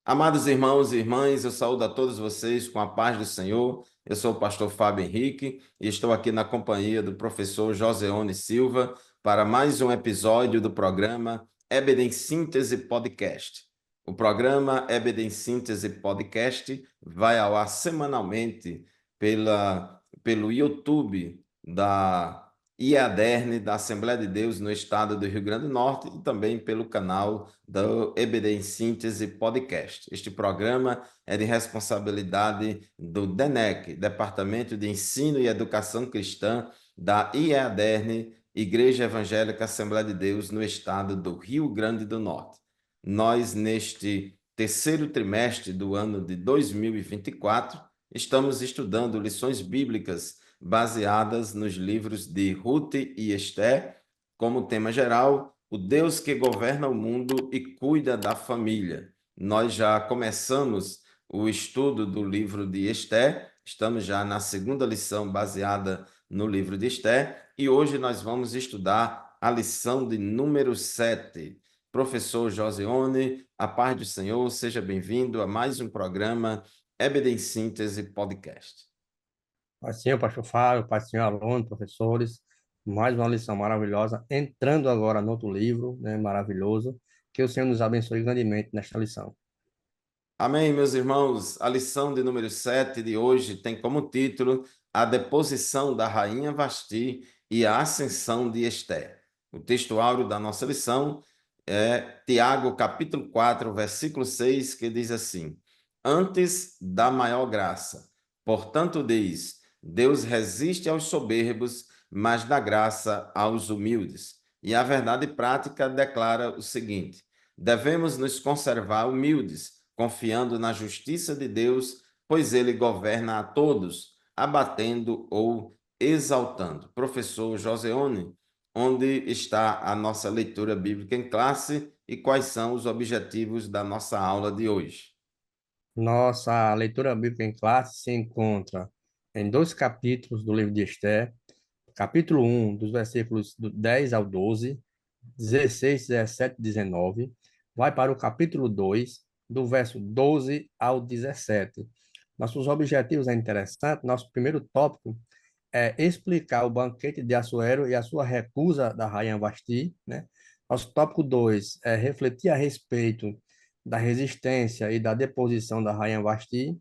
Amados irmãos e irmãs, eu saúdo a todos vocês com a paz do Senhor. Eu sou o pastor Fábio Henrique e estou aqui na companhia do professor Joseone Silva para mais um episódio do programa EBD em Síntese Podcast. O programa EBD em Síntese Podcast vai ao ar semanalmente pelo YouTube da IADERN, da Assembleia de Deus no estado do Rio Grande do Norte e também pelo canal do EBD em Síntese Podcast. Este programa é de responsabilidade do DENEC, Departamento de Ensino e Educação Cristã da IEADERN, Igreja Evangélica Assembleia de Deus, no estado do Rio Grande do Norte. Nós, neste terceiro trimestre do ano de 2024, estamos estudando lições bíblicas baseadas nos livros de Ruth e Esther, como tema geral, o Deus que governa o mundo e cuida da família. Nós já começamos o estudo do livro de Esther, estamos já na segunda lição baseada no livro de Esther, e hoje nós vamos estudar a lição de número 7. Professor Joseone, a paz do Senhor, seja bem-vindo a mais um programa EBD em Síntese Podcast. Pai do Senhor, pastor Fábio, Pai do Senhor, aluno, professores, mais uma lição maravilhosa, entrando agora no outro livro, né, maravilhoso, que o Senhor nos abençoe grandemente nesta lição. Amém, meus irmãos. A lição de número 7 de hoje tem como título A Deposição da Rainha Vasti e a Ascensão de Esther. O texto áureo da nossa lição é Tiago, capítulo 4, versículo 6, que diz assim: Antes da maior graça. Portanto, diz: Deus resiste aos soberbos, mas dá graça aos humildes. E a verdade prática declara o seguinte: devemos nos conservar humildes, confiando na justiça de Deus, pois ele governa a todos, abatendo ou exaltando. Professor Joseone, onde está a nossa leitura bíblica em classe e quais são os objetivos da nossa aula de hoje? Nossa leitura bíblica em classe se encontra em dois capítulos do livro de Esther, capítulo 1, dos versículos do 10 ao 12, 16, 17 e 19, vai para o capítulo 2, do verso 12 ao 17. Nossos objetivos é interessante. Nosso primeiro tópico explicar o banquete de Assuero e a sua recusa da rainha Vasti, né? Nosso tópico 2 é refletir a respeito da resistência e da deposição da rainha Vasti.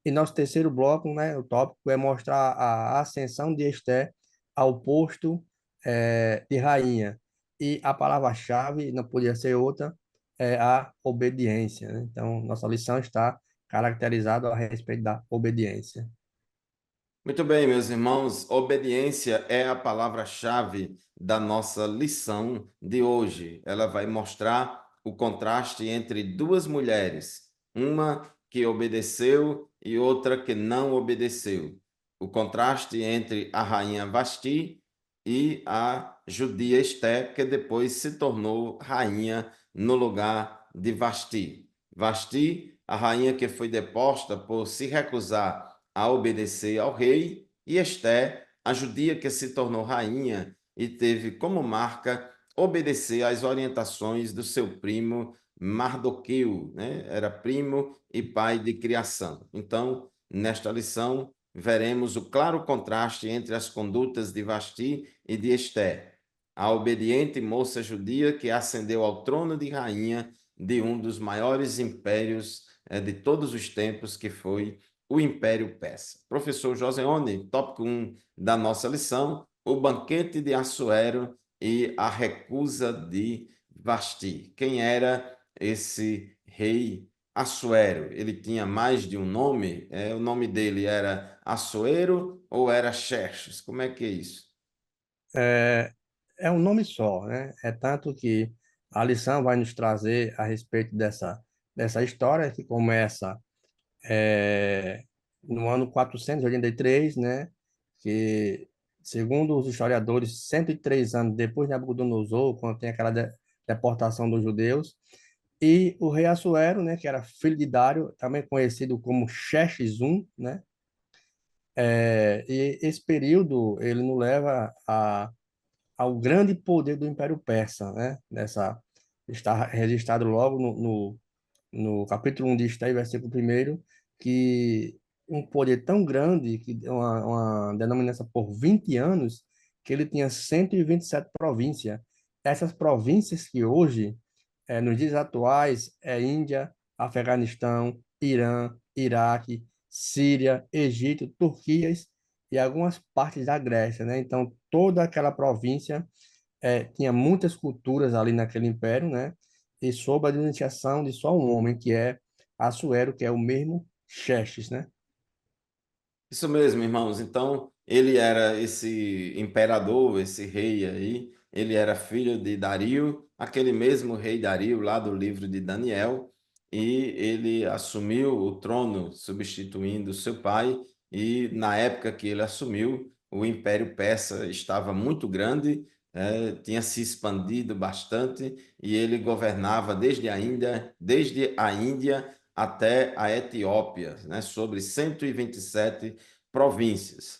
E nosso terceiro bloco, né, o tópico é mostrar a ascensão de Esté ao posto de rainha. E a palavra-chave, não podia ser outra, é a obediência, né? Então, nossa lição está caracterizada a respeito da obediência. Muito bem, meus irmãos, obediência é a palavra-chave da nossa lição de hoje. Ela vai mostrar o contraste entre duas mulheres, uma que obedeceu e outra que não obedeceu. O contraste entre a rainha Vasti e a judia Esté, que depois se tornou rainha no lugar de Vasti. Vasti, a rainha que foi deposta por se recusar a obedecer ao rei, e Esté, a judia que se tornou rainha e teve como marca obedecer às orientações do seu primo Mardoqueu, né? Era primo e pai de criação. Então, nesta lição, veremos o claro contraste entre as condutas de Vasti e de Esté, a obediente moça judia que ascendeu ao trono de rainha de um dos maiores impérios de todos os tempos, que foi o Império Persa. Professor Joseone, tópico 1 da nossa lição, o banquete de Assuero e a recusa de Vasti. Quem era esse rei Assuero? Ele tinha mais de um nome? O nome dele era Assuero ou era Xerxes? Como é que é isso? É, é um nome só, né? É tanto que a lição vai nos trazer a respeito dessa história que começa no ano 483, né? Que, segundo os historiadores, 103 anos depois de Nabucodonosor, quando tem aquela deportação dos judeus, e o rei Assuero, né? Que era filho de Dário, também conhecido como Xerxes I, né? E esse período ele nos leva ao grande poder do Império Persa, né? Está registrado logo no capítulo 1 de Esther, versículo 1, que um poder tão grande, que uma denominação por 20 anos, que ele tinha 127 províncias. Essas províncias que hoje, nos dias atuais, é Índia, Afeganistão, Irã, Iraque, Síria, Egito, Turquia e algumas partes da Grécia, né? Então, toda aquela província tinha muitas culturas ali naquele império, né? E sob a administração de só um homem, que é Assuero, que é o mesmo Xerxes, né? Isso mesmo, irmãos. Então, ele era esse imperador, esse rei aí. Ele era filho de Dario, aquele mesmo rei Dario, lá do livro de Daniel. E ele assumiu o trono, substituindo seu pai. E na época que ele assumiu, o Império Persa estava muito grande, tinha se expandido bastante. E ele governava desde a Índia até a Etiópia, né, sobre 127 províncias.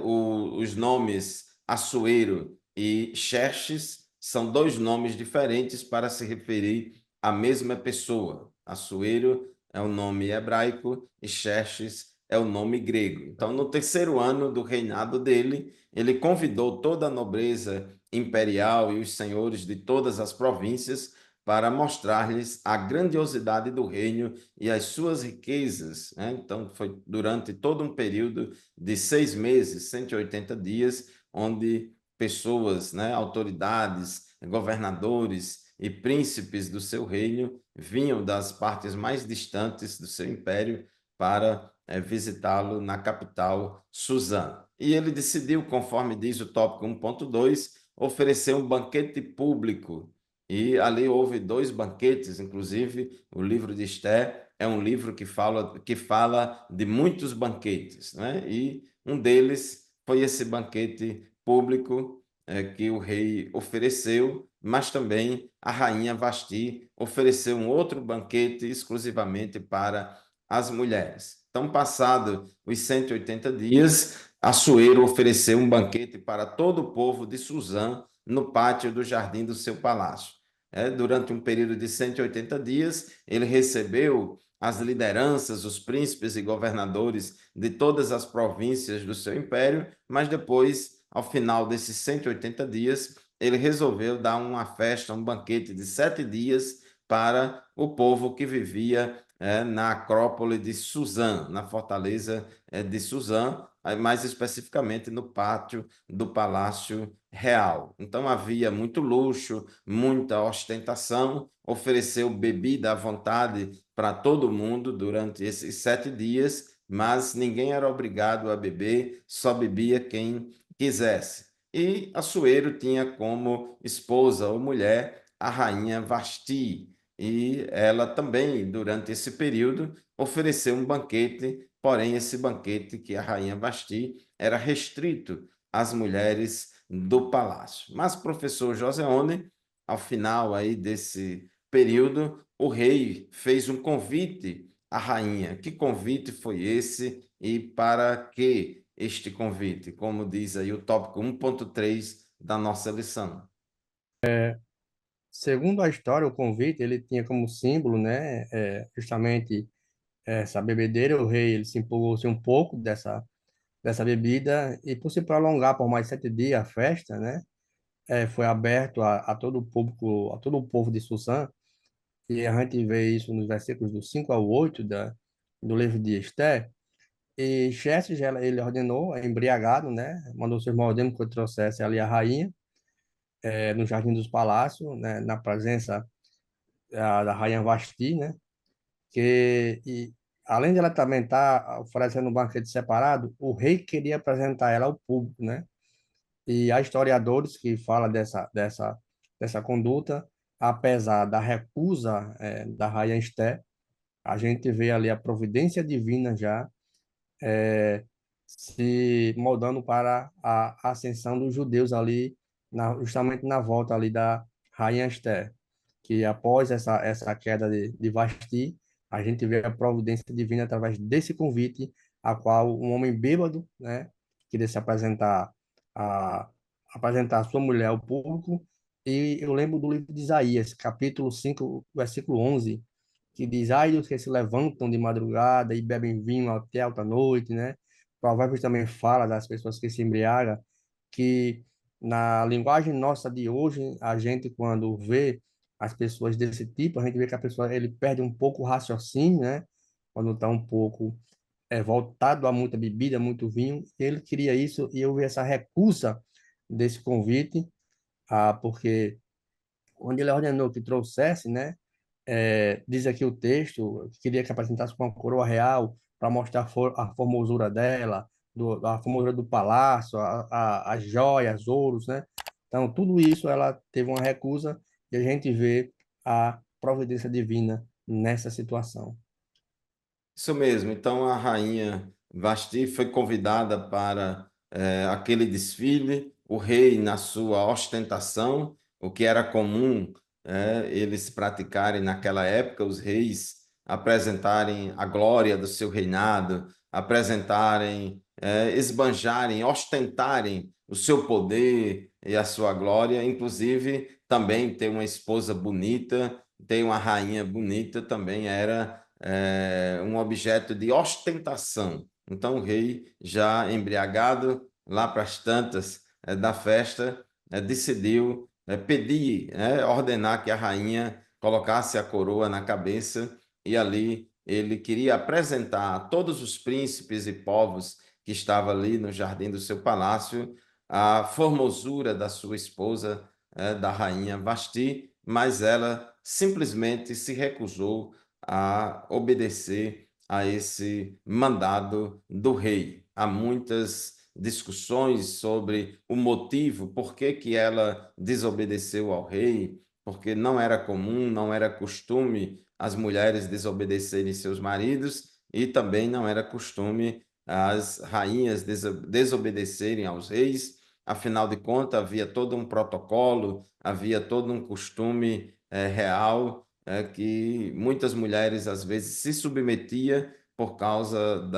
Os nomes Assuero e Xerxes são dois nomes diferentes para se referir à mesma pessoa. Assuero é o nome hebraico e Xerxes é o nome grego. Então, no terceiro ano do reinado dele, ele convidou toda a nobreza imperial e os senhores de todas as províncias para mostrar-lhes a grandiosidade do reino e as suas riquezas, né? Então, foi durante todo um período de 6 meses, 180 dias, onde pessoas, né, autoridades, governadores e príncipes do seu reino vinham das partes mais distantes do seu império para visitá-lo na capital, Suzã. E ele decidiu, conforme diz o tópico 1.2, oferecer um banquete público. E ali houve dois banquetes, inclusive o livro de Esté é um livro que fala de muitos banquetes, né? E um deles foi esse banquete público que o rei ofereceu, mas também a rainha Vasti ofereceu um outro banquete exclusivamente para as mulheres. Então, passado os 180 dias, Assuero ofereceu um banquete para todo o povo de Suzã no pátio do jardim do seu palácio. Durante um período de 180 dias, ele recebeu as lideranças, os príncipes e governadores de todas as províncias do seu império, mas depois, ao final desses 180 dias, ele resolveu dar uma festa, um banquete de 7 dias para o povo que vivia na Acrópole de Suzã, na fortaleza de Suzã, mais especificamente no pátio do Palácio Real. Então havia muito luxo, muita ostentação, ofereceu bebida à vontade para todo mundo durante esses 7 dias, mas ninguém era obrigado a beber, só bebia quem quisesse. E Assuero tinha como esposa ou mulher a rainha Vasti, e ela também, durante esse período, ofereceu um banquete, porém esse banquete que a rainha Vasti era restrito às mulheres do palácio. Mas professor Joseone, ao final aí desse período, o rei fez um convite à rainha. Que convite foi esse e para que este convite? Como diz aí o tópico 1.3 da nossa lição. Segundo a história, o convite ele tinha como símbolo, né, justamente essa bebedeira. O rei ele se empolgou-se um pouco dessa bebida e por se prolongar por mais 7 dias a festa, né, foi aberto a todo o público, a todo o povo de Susã. E a gente vê isso nos versículos do 5 ao 8 do livro de Esté. E Xerxes, ele ordenou, embriagado, né? Mandou seus mordomos que trouxesse ali a rainha, no Jardim dos Palácios, né? Na presença da rainha Vasti, né? Além de ela também estar oferecendo um banquete separado, o rei queria apresentar ela ao público, né? E há historiadores que falam dessa conduta, apesar da recusa, da rainha Esté. A gente vê ali a providência divina já se moldando para a ascensão dos judeus ali, justamente na volta ali da Rainha Esther, que após essa queda de Vasti, a gente vê a providência divina através desse convite, a qual um homem bêbado, né, queria se a, apresentar a sua mulher ao público. E eu lembro do livro de Isaías, capítulo 5 versículo 11, que diz, ai dos que se levantam de madrugada e bebem vinho até alta noite, né? Provérbios também fala das pessoas que se embriagam, que na linguagem nossa de hoje, a gente quando vê as pessoas desse tipo, a gente vê que a pessoa ele perde um pouco o raciocínio, né? Quando está um pouco voltado a muita bebida, muito vinho. Ele queria isso e eu vi essa recusa desse convite, porque quando ele ordenou que trouxesse, né? Diz aqui o texto, que queria que apresentasse com uma coroa real para mostrar a formosura dela, a formosura do palácio, as joias, ouros, né? Então, tudo isso ela teve uma recusa e a gente vê a providência divina nessa situação. Isso mesmo. Então a rainha Vasti foi convidada para aquele desfile, o rei na sua ostentação, o que era comum eles praticarem naquela época, os reis apresentarem a glória do seu reinado, apresentarem, esbanjarem, ostentarem o seu poder e a sua glória, inclusive também ter uma esposa bonita, ter uma rainha bonita também era um objeto de ostentação. Então, o rei, já embriagado, lá para as tantas da festa, decidiu pedir, ordenar que a rainha colocasse a coroa na cabeça, e ali ele queria apresentar a todos os príncipes e povos que estavam ali no jardim do seu palácio a formosura da sua esposa, da rainha Vasti, mas ela simplesmente se recusou a obedecer a esse mandado do rei. Há muitas discussões sobre o motivo, por que que ela desobedeceu ao rei, porque não era comum, não era costume as mulheres desobedecerem seus maridos e também não era costume as rainhas desobedecerem aos reis. Afinal de contas, havia todo um protocolo, havia todo um costume real que muitas mulheres às vezes se submetia por causa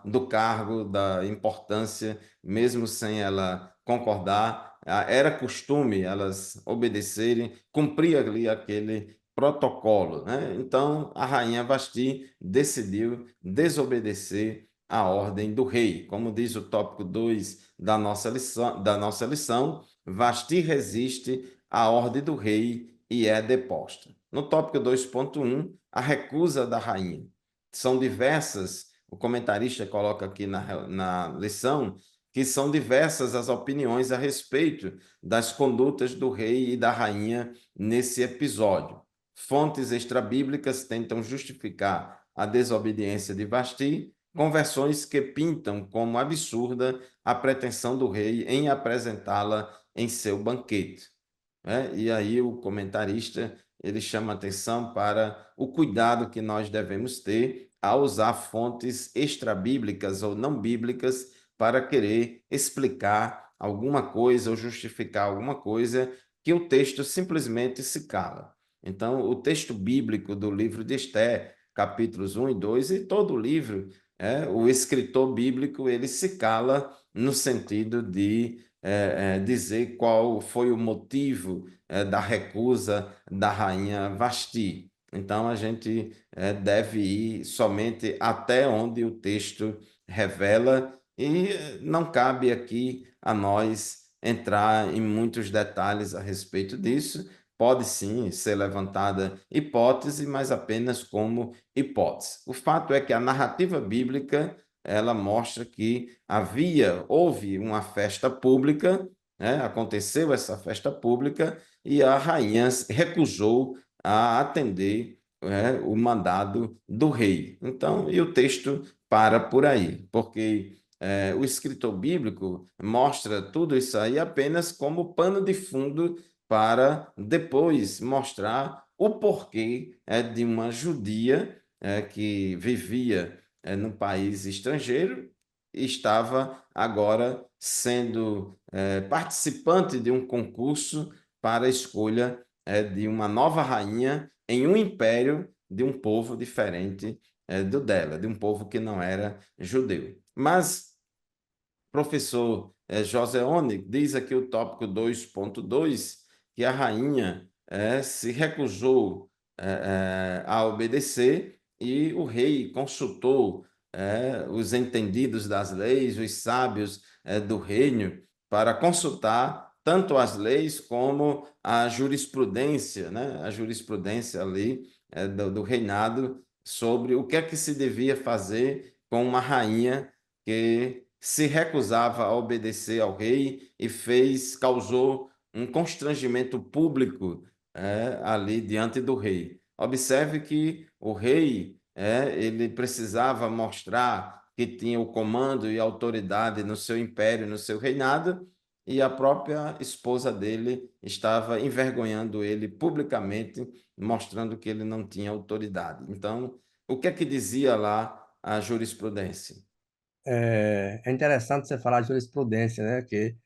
do cargo, da importância, mesmo sem ela concordar. Era costume elas obedecerem, cumprir ali aquele protocolo, né? Então a rainha Vasti decidiu desobedecer a ordem do rei. Como diz o tópico 2 da nossa lição, Vasti resiste à ordem do rei e é deposta. No tópico 2.1, a recusa da rainha. São diversas, o comentarista coloca aqui na lição, que são diversas as opiniões a respeito das condutas do rei e da rainha nesse episódio. Fontes extrabíblicas tentam justificar a desobediência de Vasti, com versões que pintam como absurda a pretensão do rei em apresentá-la em seu banquete. E aí o comentarista ele chama atenção para o cuidado que nós devemos ter ao usar fontes extrabíblicas ou não bíblicas para querer explicar alguma coisa ou justificar alguma coisa que o texto simplesmente se cala. Então, o texto bíblico do livro de Esté, capítulos 1 e 2, e todo o livro, o escritor bíblico ele se cala no sentido de dizer qual foi o motivo da recusa da rainha Vasti. Então, a gente deve ir somente até onde o texto revela e não cabe aqui a nós entrar em muitos detalhes a respeito disso. Pode sim ser levantada hipótese, mas apenas como hipótese. O fato é que a narrativa bíblica ela mostra que houve uma festa pública, aconteceu essa festa pública e a rainha recusou a atender o mandado do rei. Então, e o texto para por aí, porque o escritor bíblico mostra tudo isso aí apenas como pano de fundo para depois mostrar o porquê de uma judia que vivia num país estrangeiro estava agora sendo participante de um concurso para a escolha de uma nova rainha em um império de um povo diferente do dela, de um povo que não era judeu. Mas professor Joseone diz aqui o tópico 2.2 que a rainha se recusou a obedecer, e o rei consultou os entendidos das leis, os sábios do reino, para consultar tanto as leis como a jurisprudência, né? A jurisprudência ali do reinado sobre o que é que se devia fazer com uma rainha que se recusava a obedecer ao rei e causou um constrangimento público ali diante do rei. Observe que o rei ele precisava mostrar que tinha o comando e autoridade no seu império, no seu reinado, e a própria esposa dele estava envergonhando ele publicamente, mostrando que ele não tinha autoridade. Então, o que é que dizia lá a jurisprudência? É interessante você falar de jurisprudência, né? Que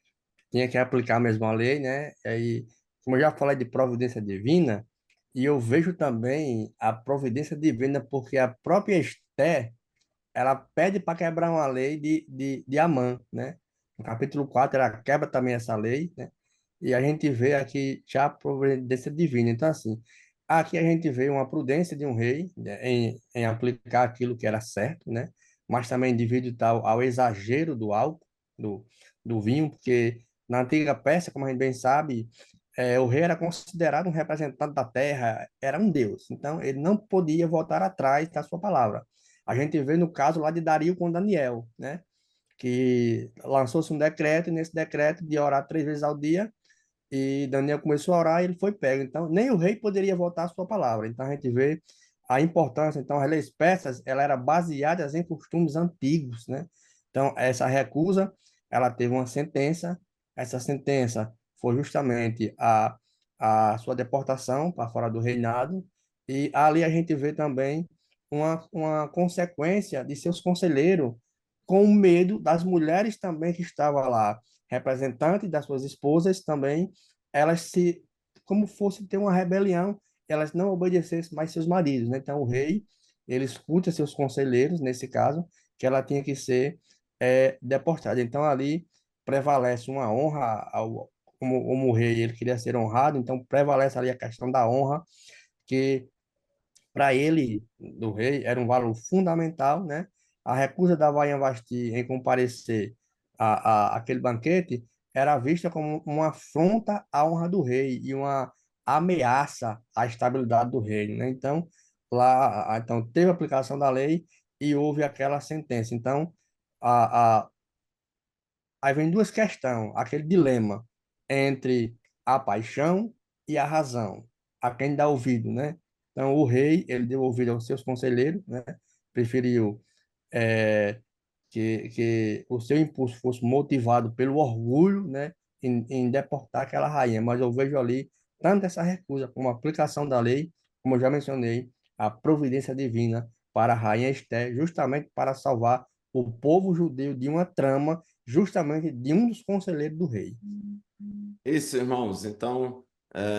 tinha que aplicar mesmo a lei, né? E como eu já falei de providência divina, e eu vejo também a providência divina porque a própria Esté, ela pede para quebrar uma lei de Amã, né? No capítulo 4 ela quebra também essa lei, né? E a gente vê aqui já a providência divina. Então, assim, aqui a gente vê uma prudência de um rei, né, em aplicar aquilo que era certo, né? Mas também devido tal ao exagero do álcool, do, do vinho, porque na antiga Pérsia, como a gente bem sabe, o rei era considerado um representante da terra, era um deus. Então, ele não podia voltar atrás da sua palavra. A gente vê no caso lá de Dario com Daniel, né? Que lançou-se um decreto, e nesse decreto de orar 3 vezes ao dia, e Daniel começou a orar e ele foi pego. Então, nem o rei poderia voltar a sua palavra. Então, a gente vê a importância. Então, as leis persas, ela era baseadas em costumes antigos, né? Então, essa recusa, ela teve uma sentença. Essa sentença foi justamente a sua deportação para fora do reinado. E ali a gente vê também uma consequência de seus conselheiros com medo das mulheres também que estavam lá, representantes das suas esposas também, elas se, como fosse ter uma rebelião, elas não obedecessem mais seus maridos, né? Então o rei, ele escuta seus conselheiros, nesse caso, que ela tinha que ser deportada. Então ali prevalece uma honra como o rei, ele queria ser honrado, então prevalece ali a questão da honra, que para ele, do rei, era um valor fundamental, né? A recusa da Rainha Vasti em comparecer àquele banquete era vista como uma afronta à honra do rei e uma ameaça à estabilidade do reino, né? Então, então teve a aplicação da lei e houve aquela sentença. Então, a, aí vem duas questões, aquele dilema entre a paixão e a razão, a quem dá ouvido, né? Então, o rei, ele deu ouvido aos seus conselheiros, né? Preferiu que o seu impulso fosse motivado pelo orgulho, né? Em deportar aquela rainha. Mas eu vejo ali tanto essa recusa como a aplicação da lei, como eu já mencionei, a providência divina para a rainha Esté, justamente para salvar o povo judeu de uma trama, justamente de um dos conselheiros do rei. Isso, irmãos. Então,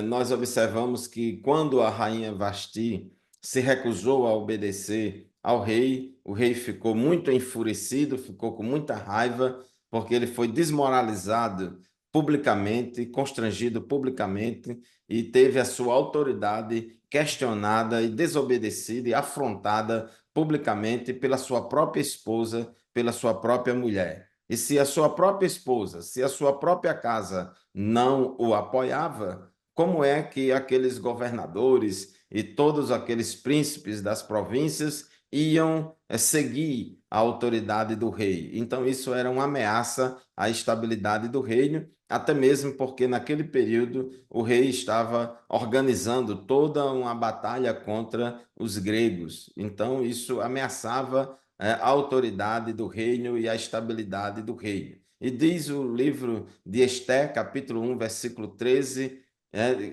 nós observamos que quando a rainha Vasti se recusou a obedecer ao rei, o rei ficou muito enfurecido, ficou com muita raiva, porque ele foi desmoralizado publicamente, constrangido publicamente, e teve a sua autoridade questionada e desobedecida e afrontada publicamente pela sua própria esposa, pela sua própria mulher. E se a sua própria esposa, se a sua própria casa não o apoiava, como é que aqueles governadores e todos aqueles príncipes das províncias iam seguir a autoridade do rei? Então, isso era uma ameaça à estabilidade do reino, até mesmo porque naquele período o rei estava organizando toda uma batalha contra os gregos. Então, isso ameaçava a autoridade do reino e a estabilidade do reino. E diz o livro de Esté, capítulo 1, versículo 13,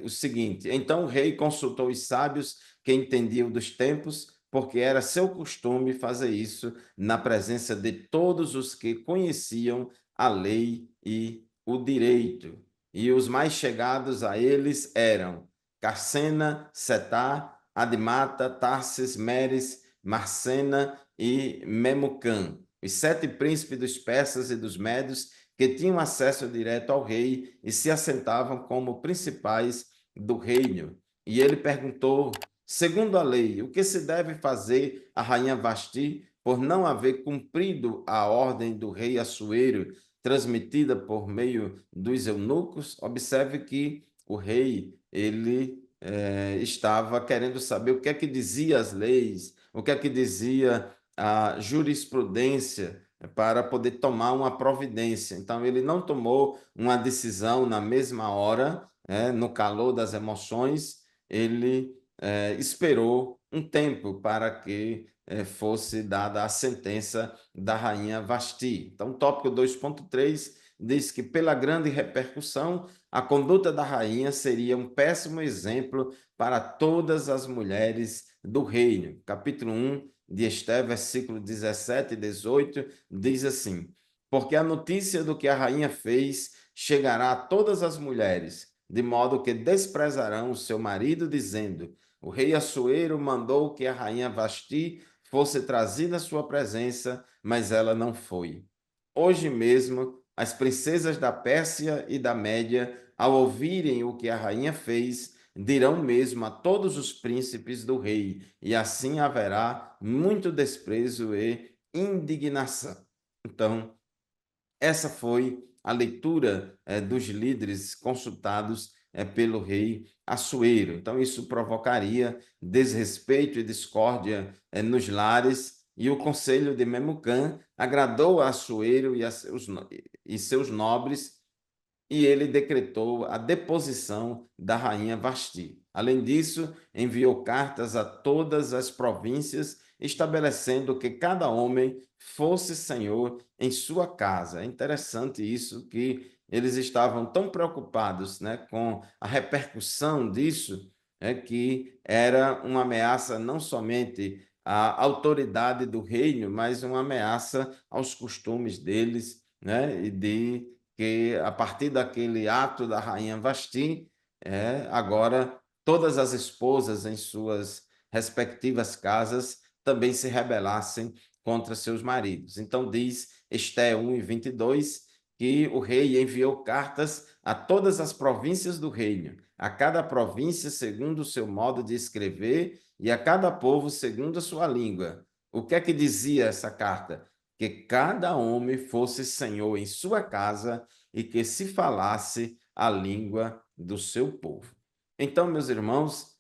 o seguinte: Então o rei consultou os sábios que entendiam dos tempos, porque era seu costume fazer isso na presença de todos os que conheciam a lei e o direito. E os mais chegados a eles eram Carsena, Setar, Admata, Tarses, Meres, Marcena e Memucã, os 7 príncipes dos persas e dos médios que tinham acesso direto ao rei e se assentavam como principais do reino. E ele perguntou Segundo a lei, o que se deve fazer a rainha Vasti por não haver cumprido a ordem do rei Assuero transmitida por meio dos eunucos? Observe que o rei, ele estava querendo saber o que é que dizia as leis, o que é que dizia a jurisprudência para poder tomar uma providência. Então, ele não tomou uma decisão na mesma hora, no calor das emoções, ele esperou um tempo para que fosse dada a sentença da rainha Vasti. Então, o tópico 2.3 diz que, pela grande repercussão, a conduta da rainha seria um péssimo exemplo para todas as mulheres do reino. Capítulo 1 de Esté, versículo 17 e 18, diz assim: porque a notícia do que a rainha fez chegará a todas as mulheres, de modo que desprezarão o seu marido, dizendo: o rei Assuero mandou que a rainha Vasti fosse trazida à sua presença, mas ela não foi. Hoje mesmo, as princesas da Pérsia e da Média, ao ouvirem o que a rainha fez, dirão mesmo a todos os príncipes do rei, e assim haverá muito desprezo e indignação. Então, essa foi a leitura dos líderes consultados pelo rei Assuero. Então, isso provocaria desrespeito e discórdia nos lares, e o conselho de Memucã agradou a Assuero e seus nobres, e ele decretou a deposição da rainha Vasti. Além disso, enviou cartas a todas as províncias, estabelecendo que cada homem fosse senhor em sua casa. É interessante isso, que eles estavam tão preocupados, né, com a repercussão disso, que era uma ameaça não somente à autoridade do reino, mas uma ameaça aos costumes deles, né, e que a partir daquele ato da rainha Vasti, agora todas as esposas em suas respectivas casas também se rebelassem contra seus maridos. Então diz Esté 1 e 22 que o rei enviou cartas a todas as províncias do reino, a cada província segundo o seu modo de escrever e a cada povo segundo a sua língua. O que é que dizia essa carta? Que cada homem fosse senhor em sua casa e que se falasse a língua do seu povo. Então, meus irmãos,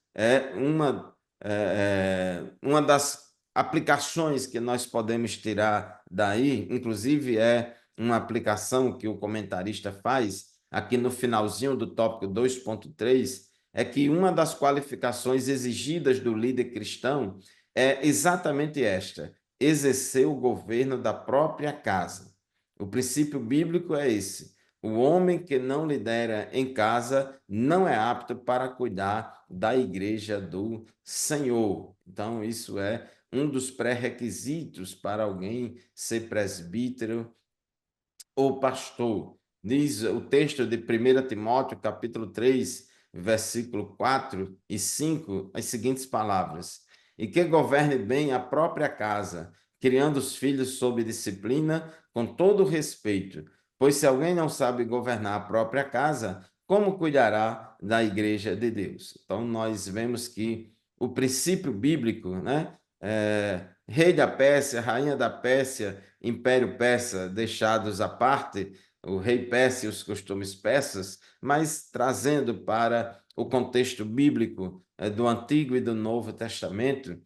uma das aplicações que nós podemos tirar daí, inclusive é uma aplicação que o comentarista faz aqui no finalzinho do tópico 2.3, é que uma das qualificações exigidas do líder cristão é exatamente esta: exercer o governo da própria casa. O princípio bíblico é esse: o homem que não lidera em casa não é apto para cuidar da igreja do Senhor. Então, isso é um dos pré-requisitos para alguém ser presbítero ou pastor. Diz o texto de 1 Timóteo, capítulo 3, versículo 4 e 5, as seguintes palavras: e que governe bem a própria casa, criando os filhos sob disciplina, com todo respeito. Pois se alguém não sabe governar a própria casa, como cuidará da igreja de Deus? Então, nós vemos que o princípio bíblico, né? Rei da Pérsia, rainha da Pérsia, Império Persa deixados à parte, o rei persa e os costumes persas, mas trazendo para o contexto bíblico do Antigo e do Novo Testamento,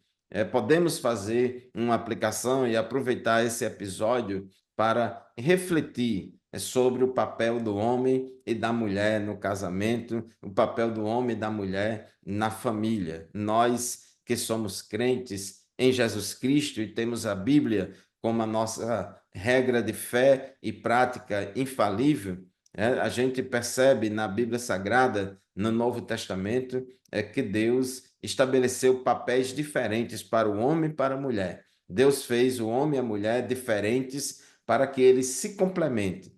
podemos fazer uma aplicação e aproveitar esse episódio para refletir sobre o papel do homem e da mulher no casamento, o papel do homem e da mulher na família. Nós que somos crentes em Jesus Cristo e temos a Bíblia como a nossa regra de fé e prática infalível, a gente percebe na Bíblia Sagrada, no Novo Testamento, que Deus estabeleceu papéis diferentes para o homem e para a mulher. Deus fez o homem e a mulher diferentes para que eles se complementem.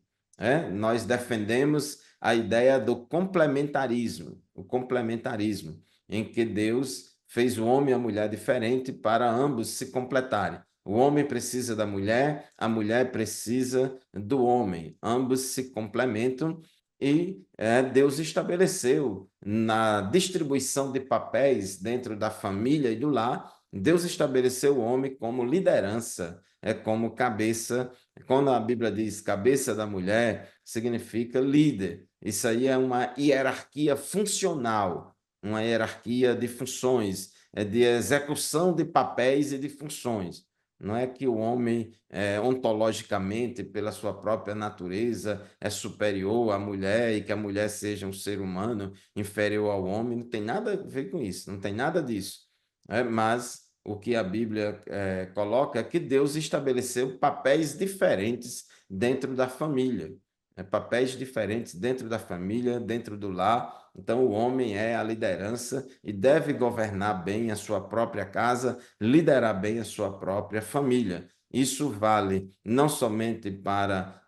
Nós defendemos a ideia do complementarismo, o complementarismo, em que Deus fez o homem e a mulher diferente para ambos se completarem. O homem precisa da mulher, a mulher precisa do homem. Ambos se complementam E Deus estabeleceu na distribuição de papéis dentro da família e do lar, Deus estabeleceu o homem como liderança, como cabeça. Quando a Bíblia diz cabeça da mulher, significa líder. Isso aí é uma hierarquia funcional, uma hierarquia de funções, de execução de papéis e de funções. Não é que o homem, ontologicamente, pela sua própria natureza, é superior à mulher e que a mulher seja um ser humano inferior ao homem. Não tem nada a ver com isso, não tem nada disso. Mas o que a Bíblia coloca é que Deus estabeleceu papéis diferentes dentro da família. Papéis diferentes dentro da família, dentro do lar. Então, o homem é a liderança e deve governar bem a sua própria casa, liderar bem a sua própria família. Isso vale não somente para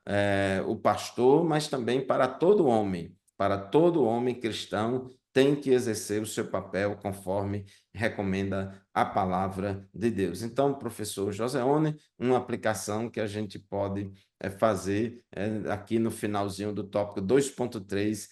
o pastor, mas também para todo homem. Para todo homem cristão, tem que exercer o seu papel conforme recomenda a palavra de Deus. Então, professor Joseone, uma aplicação que a gente pode fazer aqui no finalzinho do tópico 2.3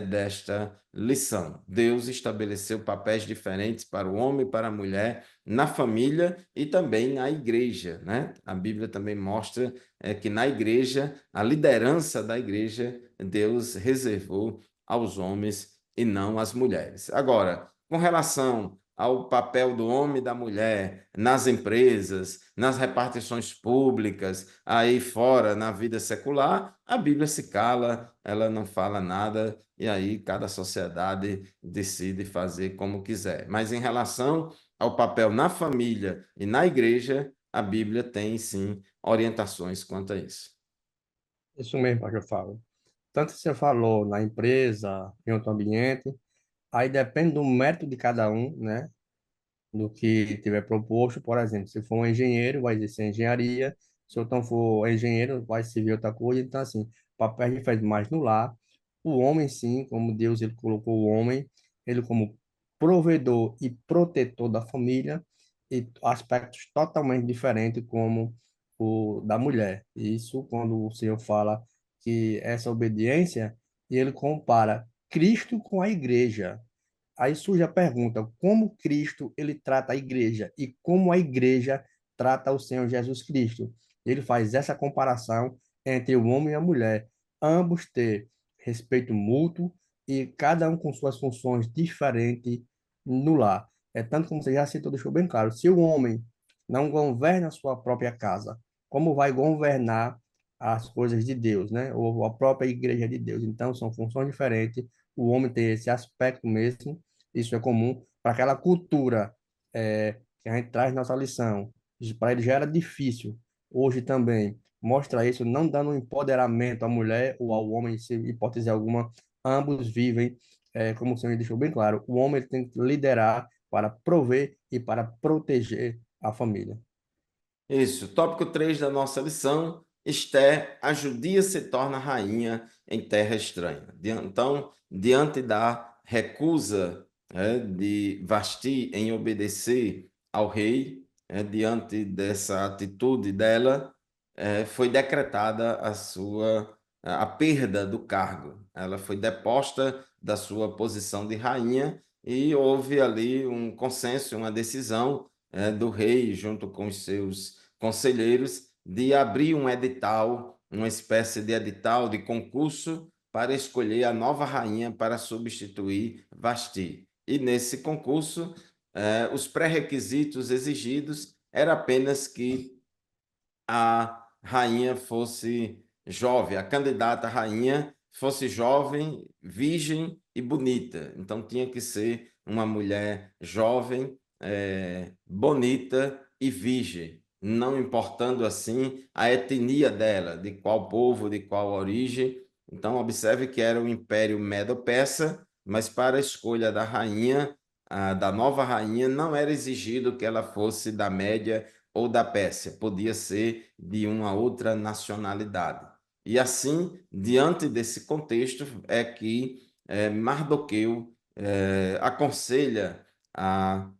desta lição. Deus estabeleceu papéis diferentes para o homem e para a mulher na família e também na igreja, né? A Bíblia também mostra que na igreja, a liderança da igreja, Deus reservou aos homens e não às mulheres. Agora, com relação ao papel do homem e da mulher nas empresas, nas repartições públicas, aí fora, na vida secular, a Bíblia se cala, ela não fala nada, e aí cada sociedade decide fazer como quiser. Mas em relação ao papel na família e na igreja, a Bíblia tem sim orientações quanto a isso. Isso mesmo que eu falo. Tanto que você falou na empresa, em outro ambiente, aí depende do método de cada um, né? Do que tiver proposto. Por exemplo, se for um engenheiro, vai exercer engenharia. Se eu não for engenheiro, vai servir outra coisa. Então, assim, papel a faz mais no lar. O homem, sim, como Deus ele colocou o homem, ele como provedor e protetor da família, e aspectos totalmente diferentes como o da mulher. Isso quando o Senhor fala que essa obediência, e ele compara Cristo com a igreja. Aí surge a pergunta, como Cristo ele trata a igreja e como a igreja trata o Senhor Jesus Cristo? Ele faz essa comparação entre o homem e a mulher, ambos ter respeito mútuo e cada um com suas funções diferentes no lar. É tanto como você já citou, deixou bem claro, se o homem não governa a sua própria casa, como vai governar as coisas de Deus, né? Ou a própria igreja de Deus? Então, são funções diferentes, o homem tem esse aspecto mesmo, isso é comum para aquela cultura que a gente traz na nossa lição. Para ele já era difícil. Hoje também mostra isso, não dando um empoderamento à mulher ou ao homem, se hipótese alguma, ambos vivem, como o senhor deixou bem claro, o homem ele tem que liderar para prover e para proteger a família. Isso, tópico 3 da nossa lição, Esther, a judia se torna rainha em terra estranha. Então, diante da recusa de Vasti em obedecer ao rei, diante dessa atitude dela, foi decretada a perda do cargo. Ela foi deposta da sua posição de rainha e houve ali um consenso, uma decisão do rei junto com os seus conselheiros de abrir um edital, uma espécie de edital de concurso para escolher a nova rainha para substituir Vasti. E nesse concurso, os pré-requisitos exigidos era apenas que a rainha fosse jovem, a candidata à rainha fosse jovem, virgem e bonita. Então tinha que ser uma mulher jovem, bonita e virgem, não importando assim a etnia dela, de qual povo, de qual origem. Então observe que era o Império Medo-Persa, mas para a escolha da rainha, da nova rainha, não era exigido que ela fosse da Média ou da Pérsia, podia ser de uma outra nacionalidade. E assim, diante desse contexto, é que Mardoqueu aconselha a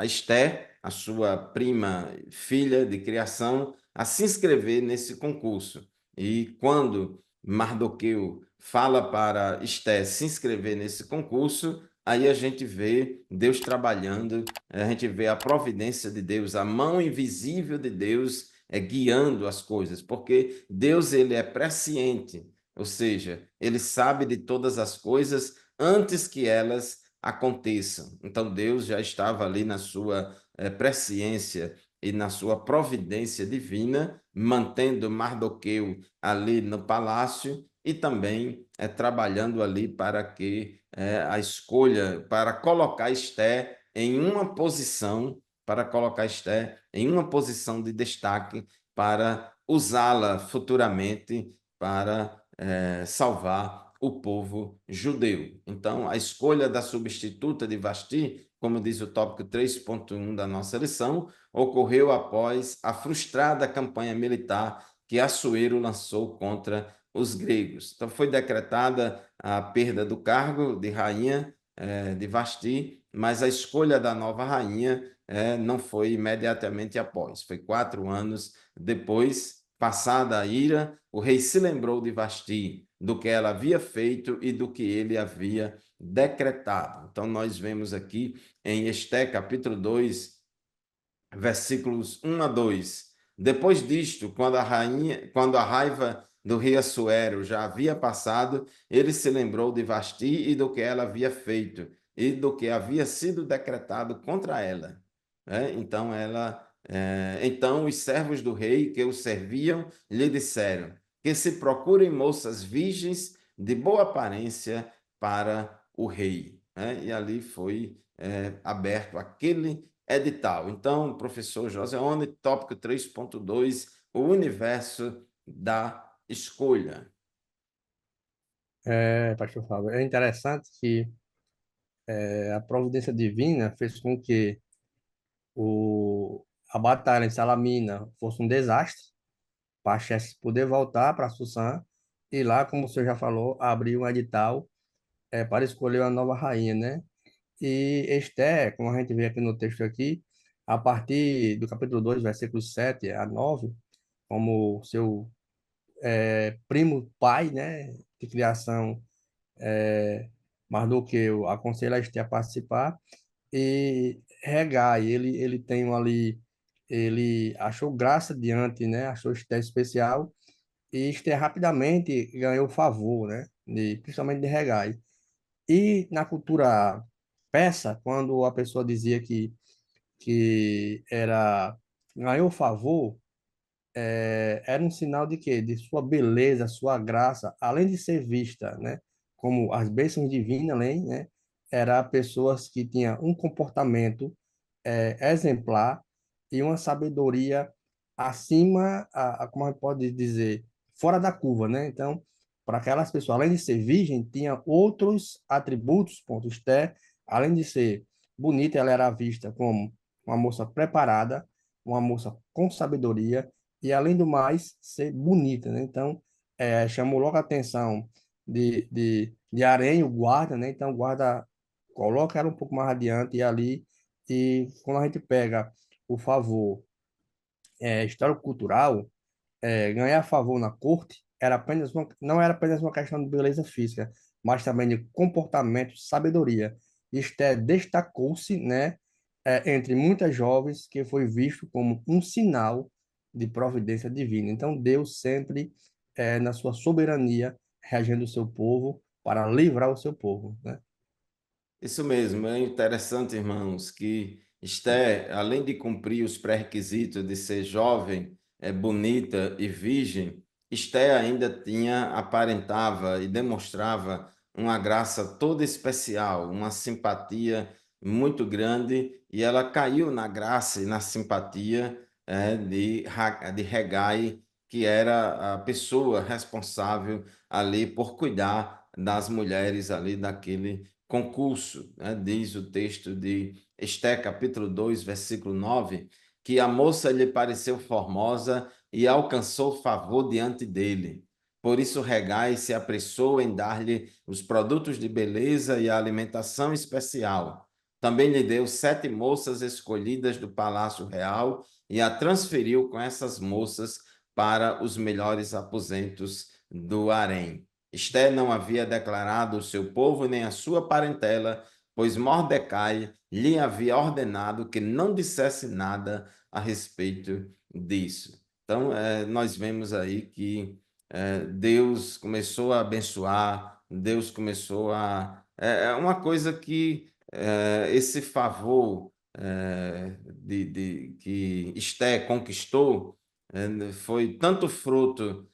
Esté, a sua prima filha de criação, a se inscrever nesse concurso. E quando Mardoqueu fala para Esté se inscrever nesse concurso, aí a gente vê Deus trabalhando, a gente vê a providência de Deus, a mão invisível de Deus guiando as coisas, porque Deus ele é presciente, ou seja, ele sabe de todas as coisas antes que elas aconteçam. Então Deus já estava ali na sua presciência e na sua providência divina, mantendo Mardoqueu ali no palácio e também trabalhando ali para que a escolha, para colocar Esté em uma posição, para colocar Esté em uma posição de destaque para usá-la futuramente para salvar o povo judeu. Então, a escolha da substituta de Vasti, como diz o tópico 3.1 da nossa lição, ocorreu após a frustrada campanha militar que Assuero lançou contra os gregos. Então, foi decretada a perda do cargo de rainha de Vasti, mas a escolha da nova rainha não foi imediatamente após, foi 4 anos depois. Passada a ira, o rei se lembrou de Vasti, do que ela havia feito e do que ele havia decretado. Então, nós vemos aqui em Esté, capítulo 2, versículos 1 a 2. Depois disto, quando a raiva do rei Assuero já havia passado, ele se lembrou de Vasti e do que ela havia feito e do que havia sido decretado contra ela. Então os servos do rei que o serviam lhe disseram que se procurem moças virgens de boa aparência para o rei. E ali foi aberto aquele edital. Então, professor Joseone, tópico 3.2, o universo da escolha. Pastor Fábio, é interessante que a providência divina fez com que a batalha em Salamina fosse um desastre, para Xerxes poder voltar para Susã e lá, como o senhor já falou, abrir um edital para escolher uma nova rainha, né? E Esté, como a gente vê aqui no texto aqui, a partir do capítulo 2 versículos 7 a 9, como seu primo pai, né, de criação, Mardoqueu aconselha Esté a participar, e Regai, ele tem ali, ele achou graça diante, né, achou Esté especial, e Esther rapidamente ganhou favor, né? Principalmente de Regai. E na cultura persa, quando a pessoa dizia que ganhou favor, era um sinal de quê? De sua beleza, sua graça, além de ser vista, né? Como as bênçãos divinas, além, né? Era pessoas que tinham um comportamento exemplar e uma sabedoria acima, como a gente pode dizer, fora da curva, né? Então, para aquelas pessoas, além de ser virgem, tinha outros atributos, ponto Esther, além de ser bonita, ela era vista como uma moça preparada, uma moça com sabedoria e, além do mais, ser bonita, né? Então, chamou logo a atenção de Harém, o guarda, né? Então, o guarda coloca ela um pouco mais adiante e ali, e quando a gente pega o favor histórico-cultural, ganhar favor na corte não era apenas uma questão de beleza física, mas também de comportamento, sabedoria. Esté destacou-se, né, entre muitas jovens, que foi visto como um sinal de providência divina. Então, Deus sempre, na sua soberania, regendo o seu povo para livrar o seu povo, né? Isso mesmo, é interessante, irmãos, que Esther, além de cumprir os pré-requisitos de ser jovem, bonita e virgem, Esther ainda aparentava e demonstrava uma graça toda especial, uma simpatia muito grande, e ela caiu na graça e na simpatia de Hegai, que era a pessoa responsável ali por cuidar das mulheres ali daquele concurso, né? Diz o texto de Esté, capítulo 2, versículo 9, que a moça lhe pareceu formosa e alcançou favor diante dele. Por isso, Regai se apressou em dar-lhe os produtos de beleza e a alimentação especial. Também lhe deu 7 moças escolhidas do palácio real e a transferiu com essas moças para os melhores aposentos do harém. Esté não havia declarado o seu povo nem a sua parentela, pois Mordecai lhe havia ordenado que não dissesse nada a respeito disso. Então, nós vemos aí que Deus começou a abençoar, Deus começou a. É uma coisa que esse favor que Esté conquistou foi tanto fruto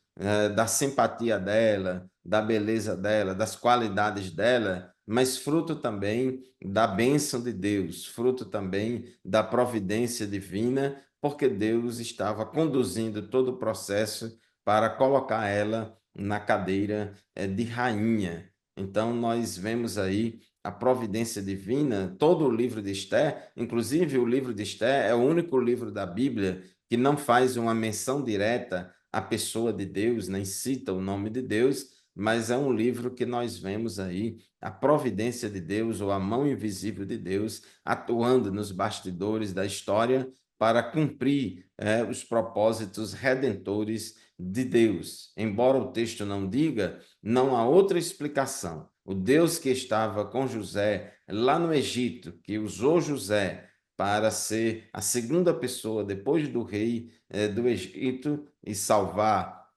da simpatia dela, da beleza dela, das qualidades dela, mas fruto também da bênção de Deus, fruto também da providência divina, porque Deus estava conduzindo todo o processo para colocar ela na cadeira de rainha. Então, nós vemos aí a providência divina, todo o livro de Esté, inclusive o livro de Esté é o único livro da Bíblia que não faz uma menção direta à pessoa de Deus, nem cita o nome de Deus, mas é um livro que nós vemos aí a providência de Deus ou a mão invisível de Deus atuando nos bastidores da história para cumprir os propósitos redentores de Deus. Embora o texto não diga, não há outra explicação. O Deus que estava com José lá no Egito, que usou José para ser a segunda pessoa depois do rei do Egito e salvar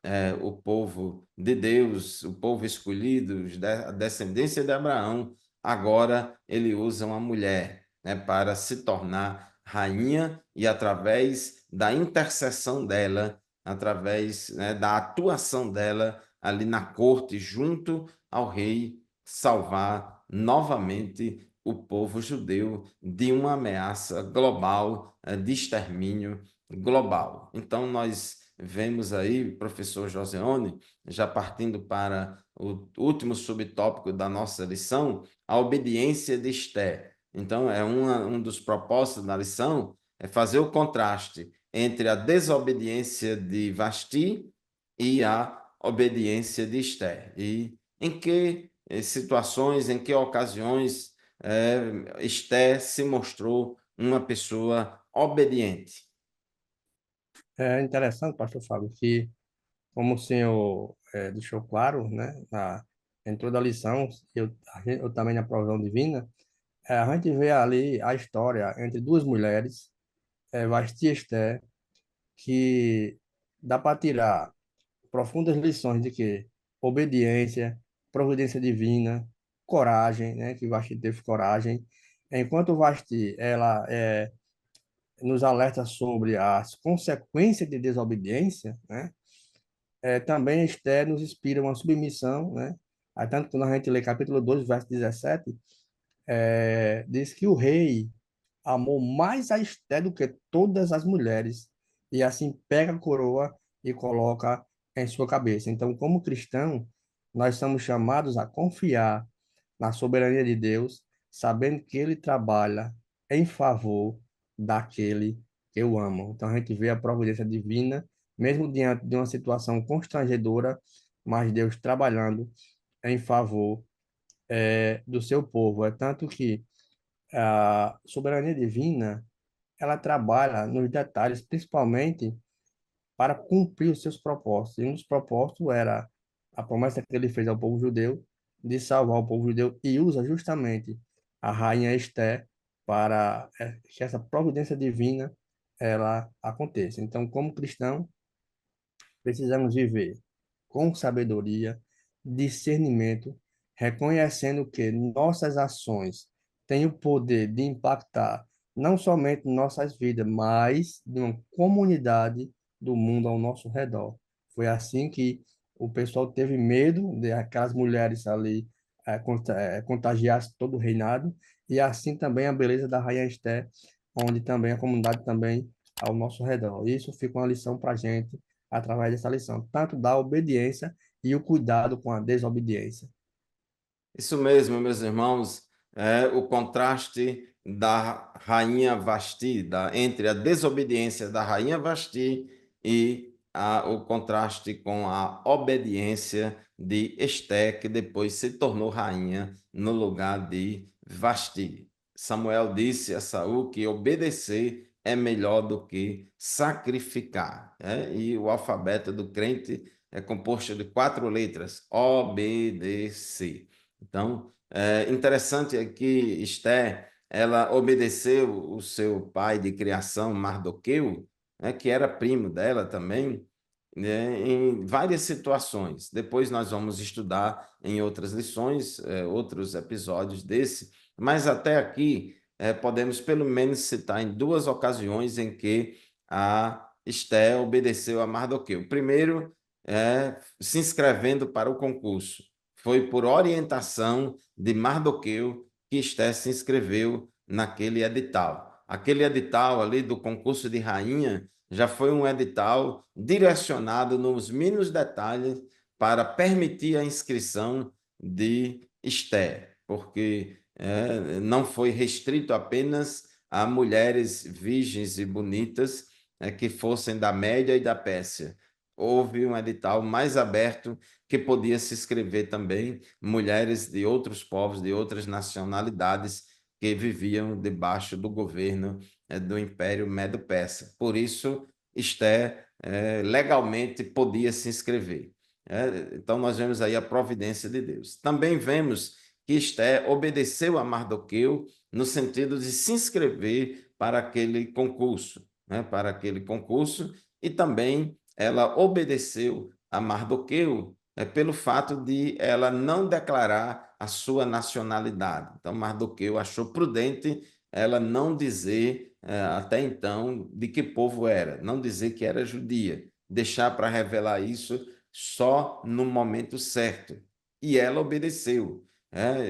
o povo de Deus, o povo escolhido, a descendência de Abraão, agora ele usa uma mulher, né, para se tornar rainha e através da intercessão dela, através, né, da atuação dela ali na corte junto ao rei, salvar novamente o povo judeu de uma ameaça global, de extermínio global. Então, nós vemos aí, professor Joseone, já partindo para o último subtópico da nossa lição, a obediência de Esté. Então, um dos propósitos da lição é fazer o contraste entre a desobediência de Vasti e a obediência de Esté. E em que situações, em que ocasiões Esté se mostrou uma pessoa obediente. É interessante, pastor Fábio, que como o senhor deixou claro, né, em toda a lição, eu também na provisão divina, a gente vê ali a história entre duas mulheres, Vasti e Esté, que dá para tirar profundas lições de que obediência, providência divina, coragem, né, que Vasti teve coragem, enquanto Vasti, ela nos alerta sobre as consequências de desobediência, né, também Esther nos inspira uma submissão, né? Aí, tanto que quando a gente lê capítulo 2 verso 17, diz que o rei amou mais a Esther do que todas as mulheres, e assim pega a coroa e coloca em sua cabeça. Então, como cristão, nós somos chamados a confiar na soberania de Deus, sabendo que Ele trabalha em favor daquele que eu amo. Então, a gente vê a providência divina, mesmo diante de uma situação constrangedora, mas Deus trabalhando em favor do seu povo. É tanto que a soberania divina, ela trabalha nos detalhes, principalmente para cumprir os seus propósitos. E um dos propósitos era a promessa que ele fez ao povo judeu de salvar o povo judeu e usa justamente a rainha Esté para que essa providência divina ela aconteça. Então, como cristão, precisamos viver com sabedoria, discernimento, reconhecendo que nossas ações têm o poder de impactar não somente nossas vidas, mas de uma comunidade do mundo ao nosso redor. Foi assim que o pessoal teve medo de aquelas mulheres ali contagiassem todo o reinado, e assim também a beleza da Rainha Esté, onde também a comunidade também ao nosso redor. Isso fica uma lição para a gente através dessa lição, tanto da obediência e o cuidado com a desobediência. Isso mesmo, meus irmãos, é o contraste da rainha Vasti, entre a desobediência da rainha Vasti e o contraste com a obediência de Esté, que depois se tornou rainha no lugar de Vasti. Samuel disse a Saul que obedecer é melhor do que sacrificar, né? E o alfabeto do crente é composto de 4 letras, obedecer. Então, é interessante é que Esté, ela obedeceu o seu pai de criação, Mardoqueu, né, que era primo dela também, né, em várias situações. Depois nós vamos estudar em outras lições, outros episódios desse, mas até aqui podemos pelo menos citar em 2 ocasiões em que a Esté obedeceu a Mardoqueu. Primeiro, se inscrevendo para o concurso. Foi por orientação de Mardoqueu que Esté se inscreveu naquele edital. Aquele edital ali do concurso de rainha já foi um edital direcionado nos mínimos detalhes para permitir a inscrição de Esté, porque não foi restrito apenas a mulheres virgens e bonitas que fossem da Média e da Pérsia. Houve um edital mais aberto que podia se inscrever também mulheres de outros povos, de outras nacionalidades que viviam debaixo do governo do Império Medo-Persa. Por isso, Esté legalmente podia se inscrever. Então, nós vemos aí a providência de Deus. Também vemos que Esté obedeceu a Mardoqueu no sentido de se inscrever para aquele concurso, né, para aquele concurso, e também ela obedeceu a Mardoqueu pelo fato de ela não declarar a sua nacionalidade. Então, Mardoqueu achou prudente ela não dizer até então de que povo era, não dizer que era judia, deixar para revelar isso só no momento certo. E ela obedeceu.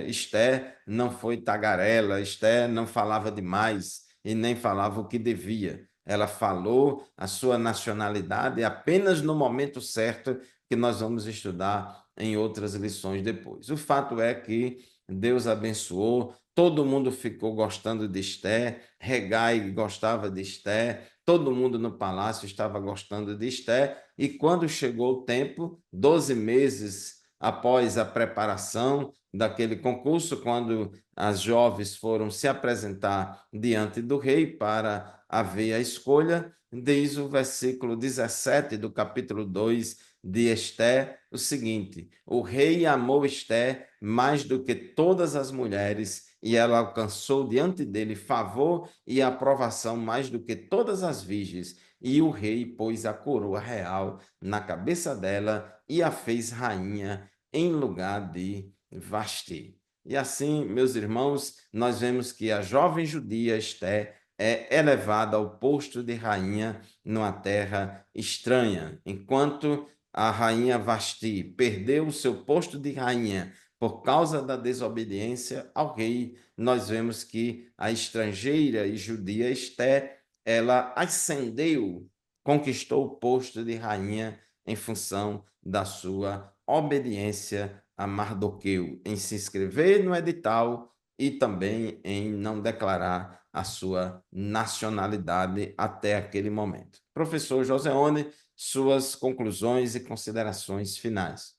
Esté não foi tagarela, Esté não falava demais e nem falava o que devia. Ela falou a sua nacionalidade apenas no momento certo, que nós vamos estudar em outras lições depois. O fato é que Deus abençoou, todo mundo ficou gostando de Esté, Hegai gostava de Esté, todo mundo no palácio estava gostando de Esté, e quando chegou o tempo, 12 meses após a preparação daquele concurso, quando as jovens foram se apresentar diante do rei para haver a escolha, diz o versículo 17 do capítulo 2 de Esté o seguinte: o rei amou Esté mais do que todas as mulheres, e ela alcançou diante dele favor e aprovação mais do que todas as virgens. E o rei pôs a coroa real na cabeça dela e a fez rainha em lugar de Vasti. E assim, meus irmãos, nós vemos que a jovem judia Esté é elevada ao posto de rainha numa terra estranha, enquanto a rainha Vasti perdeu o seu posto de rainha por causa da desobediência ao rei. Nós vemos que a estrangeira e judia Esté, ela ascendeu, conquistou o posto de rainha em função da sua obediência a Mardoqueu, em se inscrever no edital e também em não declarar a sua nacionalidade até aquele momento. Professor Joseone, suas conclusões e considerações finais.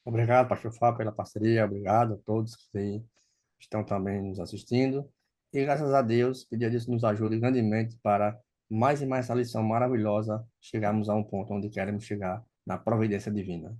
Obrigado, Pastor Fábio, pela parceria. Obrigado a todos que estão também nos assistindo. E graças a Deus, pedir a Deus que nos ajude grandemente para mais e mais essa lição maravilhosa, chegarmos a um ponto onde queremos chegar na providência divina.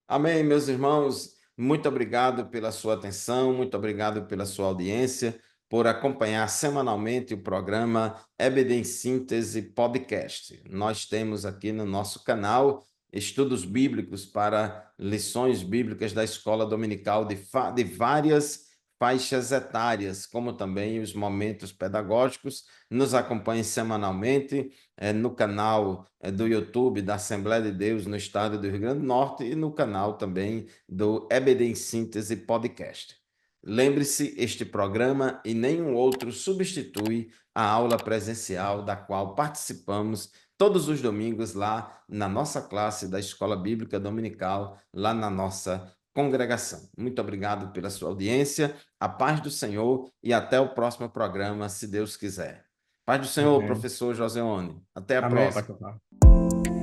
Amém, meus irmãos. Muito obrigado pela sua atenção, muito obrigado pela sua audiência, por acompanhar semanalmente o programa EBD em Síntese Podcast. Nós temos aqui no nosso canal estudos bíblicos para lições bíblicas da escola dominical de várias faixas etárias, como também os momentos pedagógicos. Nos acompanhe semanalmente no canal do YouTube da Assembleia de Deus no estado do Rio Grande do Norte e no canal também do EBD em Síntese Podcast. Lembre-se, este programa e nenhum outro substitui a aula presencial da qual participamos todos os domingos lá na nossa classe da Escola Bíblica Dominical, lá na nossa congregação. Muito obrigado pela sua audiência, a paz do Senhor e até o próximo programa, se Deus quiser. Paz do Senhor, Amém. professor Joseone. Até a Amém, próxima. Pastor Fábio.